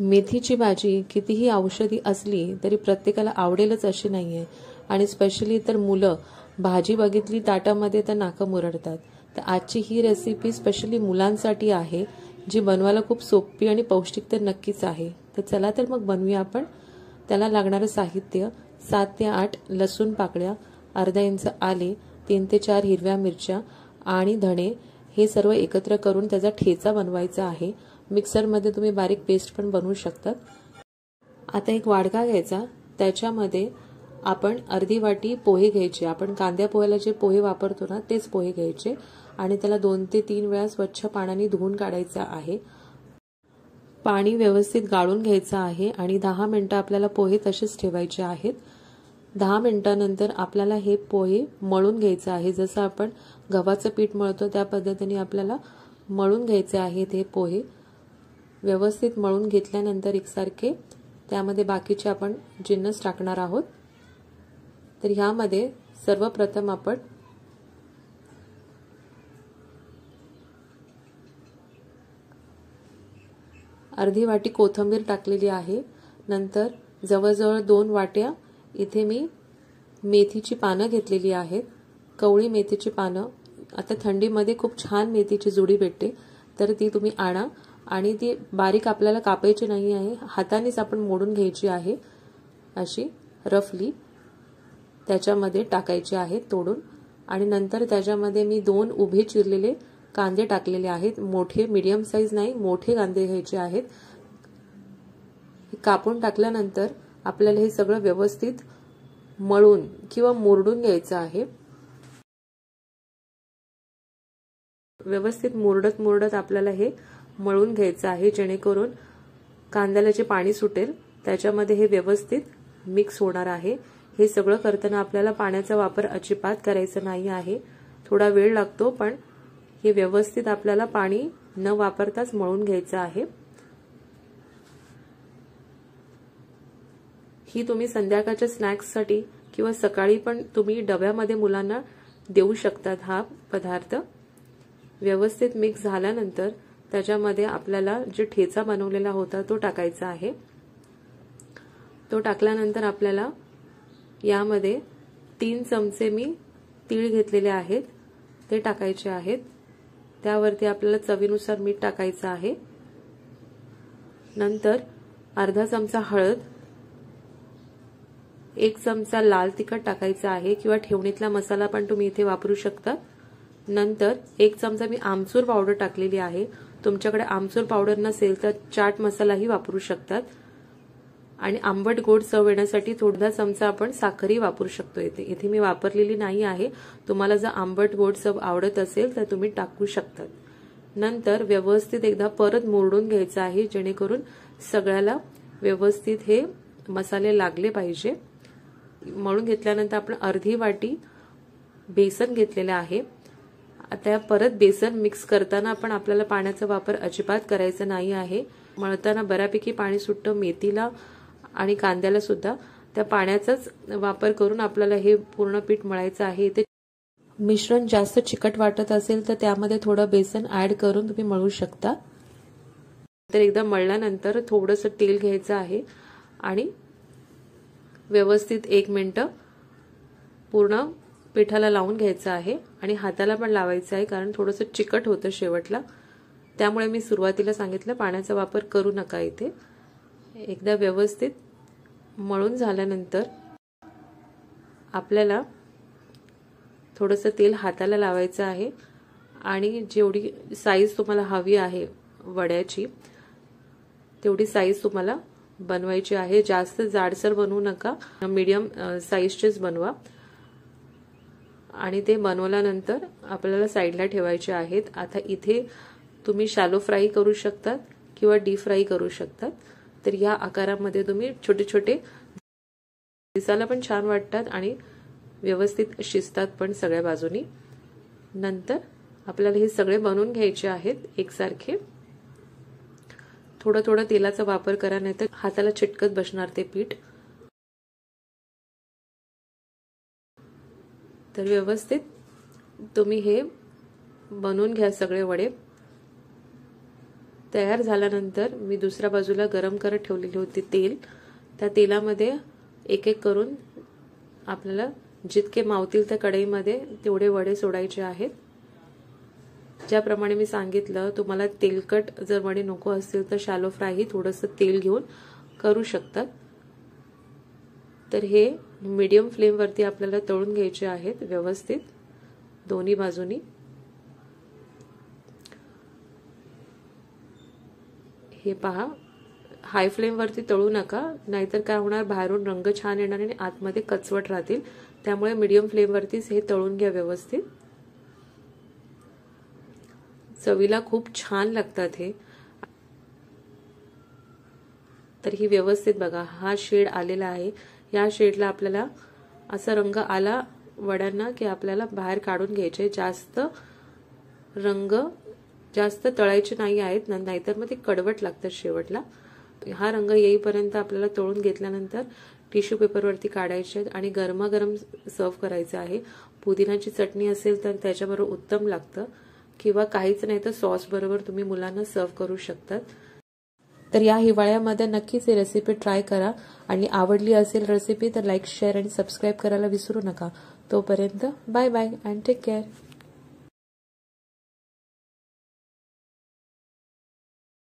मेथीची भाजी कितीही औषधी असली तरी प्रत्येकाला आवडेलच अशी नाही आहे. आणि स्पेशली तर मुलं भाजी बघितली ताटामध्ये तर नाकं मुरडतात. तर आजची ही रेसिपी स्पेशली मुलांसाठी आहे, जी बनवायला खूप सोपी आणि पौष्टिक तर नक्कीच आहे. तर चला तर मग बनवूया आपण. त्याला लागणारं साहित्य 7 ते 8 लसूण पाकळ्या, अर्धा इंच आले, 3 ते 4 हिरव्या मिरच्या आणि धणे हे सर्व एकत्र करून त्याचा ठेचा बनवायचा आहे. मिक्सरमध्ये तुम्ही बारीक पेस्ट पण बनवू शकतात. आता एक वाडका घ्यायचा, त्याच्यामध्ये आपण अर्धी वाटी पोहे घ्यायचे. आपण कांद्या पोह्याला जे पोहे वापरतो ना तेच पोहे घ्यायचे आणि त्याला 2 ते 3 वेळा स्वच्छ पाण्याने धुवून काढायचं आहे. पाणी व्यवस्थित गाळून घ्यायचं आहे आणि 10 मिनिटं आपल्याला पोहे तसेच ठेवायचे आहेत. 10 मिनिटांनंतर आपल्याला हे पोहे मळून घ्यायचं आहे. जसं आपण गव्हाचं पीठ मळतो त्या पद्धतीने आपल्याला मळून घ्यायचे आहेत हे पोहे. व्यवस्थित मळून घेतल्यानंतर एकसारखे त्यामध्ये बाकीचे आपण जिन्नस टाकणार आहोत. तर ह्यामध्ये सर्वप्रथम आपण अर्धी वाटी कोथिंबीर टाकलेली आहे. नंतर जवळजवळ 2 वाट्या इथे मी मेथीची पानं घेतलेली आहेत. कवळी मेथीची पानं. आता थंडीमध्ये खूप छान मेथीची जुडी भेटते, तर ती तुम्ही आणा आणि ती बारीक आपल्याला कापायची नाही आहे, हातानेच आपण मोडून घ्यायची आहे. अशी रफली त्याच्यामध्ये टाकायची आहे तोडून. आणि नंतर त्याच्यामध्ये मी 2 उभे चिरलेले कांदे टाकलेले आहेत. मोठे मीडियम साईज नाही, मोठे कांदे घ्यायचे आहेत. कापून टाकल्यानंतर आपल्याला हे सगळं व्यवस्थित मळून किंवा मुरडून घ्यायचं आहे. व्यवस्थित मुरडत आपल्याला हे मळून घ्यायचं आहे, जेणेकरून कांद्याला जे पाणी सुटेल त्याच्यामध्ये हे व्यवस्थित मिक्स होणार आहे. हे सगळं करताना आपल्याला पाण्याचा वापर अजिबात करायचा नाही आहे. थोडा वेळ लागतो, पण हे व्यवस्थित आपल्याला पाणी न वापरताच मळून घ्यायचं आहे. ही तुम्ही संध्याकाळच्या स्नॅक्ससाठी किंवा सकाळी पण तुम्ही डब्यामध्ये मुलांना देऊ शकतात हा पदार्थ. व्यवस्थित मिक्स झाल्यानंतर त्याच्यामध्ये आपल्याला जे ठेचा बनवलेला होता तो टाकायचा आहे. तो टाकल्यानंतर आपल्याला यामध्ये 3 चमचे मी तीळ घेतलेले आहेत ते टाकायचे आहेत. त्यावरती आपल्याला चवीनुसार मीठ टाकायचं आहे. नंतर अर्धा चमचा हळद, 1 चमचा लाल तिखट टाकायचा आहे किंवा ठेवणीतला मसाला पण तुम्ही इथे वापरू शकता. नंतर 1 चमचा मी आमचूर पावडर टाकलेली आहे. तुमच्याकडे आमचूर पावडर नसेल तर चाट मसालाही वापरू शकतात. आणि आंबट गोड चव येण्यासाठी थोडा चमचा आपण साखरही वापरू शकतो. इथे मी वापरलेली नाही आहे. तुम्हाला जर आंबट गोड चव आवडत असेल तर तुम्ही टाकू शकतात. नंतर व्यवस्थित एकदा परत मोडून घ्यायचं आहे, जेणेकरून सगळ्याला व्यवस्थित हे मसाले लागले पाहिजे. मळून घेतल्यानंतर आपण अर्धी वाटी बेसन घेतलेलं आहे. आता परत बेसन मिक्स करताना पण आपल्याला पाण्याचा वापर अजिबात करायचा नाही आहे. मळताना बऱ्यापैकी पाणी सुटतं मेथीला आणि कांद्याला सुद्धा. त्या पाण्याचाच वापर करून आपल्याला हे पूर्ण पीठ मळायचं आहे. ते मिश्रण जास्त चिकट वाटत असेल तर त्यामध्ये थोडं बेसन ऍड करून तुम्ही मळू शकता. तर एकदा मळल्यानंतर थोडंसं तेल घ्यायचं आहे आणि व्यवस्थित 1 मिनिट पूर्ण पिठाला लावून घ्यायचं आहे आणि हाताला पण लावायचं आहे, कारण थोडंसं चिकट होतं शेवटला. त्यामुळे मी सुरुवातीला सांगितलं पाण्याचा वापर करू नका इथे. एकदा व्यवस्थित मळून झाल्यानंतर आपल्याला थोडंसं तेल हाताला लावायचं आहे आणि जेवढी साईज तुम्हाला हवी आहे वड्याची तेवढी साईज तुम्हाला बनवायची आहे. जास्त जाडसर बनवू नका, मीडियम साईजचेच बनवा. आणि ते बनवल्यानंतर आपल्याला साईडला ठेवायचे आहेत. आता इथे तुम्ही शॅलो फ्राय करू शकतात किंवा डीप फ्राय करू शकतात. तर या आकारामध्ये तुम्ही छोटे छोटे दिसायला पण छान वाटतात आणि व्यवस्थित शिजतात पण सगळ्या बाजूनी. नंतर आपल्याला हे सगळे बनवून घ्यायचे आहेत एकसारखे. थोडं थोडं तेलाचा वापर करा, नाहीतर हाताला चिटकत बसणार ते पीठ. तर व्यवस्थित तुम्ही हे बनवून घ्या सगळे वडे. तयार झाल्यानंतर मी दुसऱ्या बाजूला गरम करत ठेवलेली होती तेल. त्या तेलामध्ये एक एक करून आपल्याला जितके मावतील त्या कढईमध्ये तेवढे वडे सोडायचे आहेत. ज्याप्रमाणे मी सांगितलं, तुम्हाला तेलकट जर वडे नको असतील तर शॅलो फ्राय ही थोडंसं तेल घेऊन करू शकतात. तर हे मीडियम फ्लेमवरती आपल्याला तळून घ्यायचे आहेत व्यवस्थित दोन्ही बाजूनी. हे पहा, हाय फ्लेमवरती तळू नका, नाहीतर काय होणार, बाहेरून रंग छान येणार आणि आतमध्ये कचवट राहतील. त्यामुळे मीडियम फ्लेमवरतीच हे तळून घ्या व्यवस्थित. चवीला खूप छान लागतात हे. तर ही व्यवस्थित बघा, हा शेड आलेला आहे. या शेडला आपल्याला असा रंग आला वड्यांना की आपल्याला बाहेर काढून घ्यायचे. जास्त तळायचे नाही आहेत, नाहीतर मग ते कडवट लागतात शेवटला. हा रंग येईपर्यंत आपल्याला तळून घेतल्यानंतर टिश्यू पेपरवरती काढायचे आहेत आणि गरमागरम सर्व करायचं आहे. पुदिनाची चटणी असेल तर त्याच्याबरोबर उत्तम लागतं, किंवा काहीच नाही तर सॉस बरोबर तुम्ही मुलांना सर्व करू शकतात. तर या हिवाळ्यामध्ये नक्कीच ही रेसिपी ट्राय करा आणि आवडली असेल रेसिपी तर लाईक, शेअर आणि सबस्क्राईब करायला विसरू नका. तोपर्यंत bye bye and take care.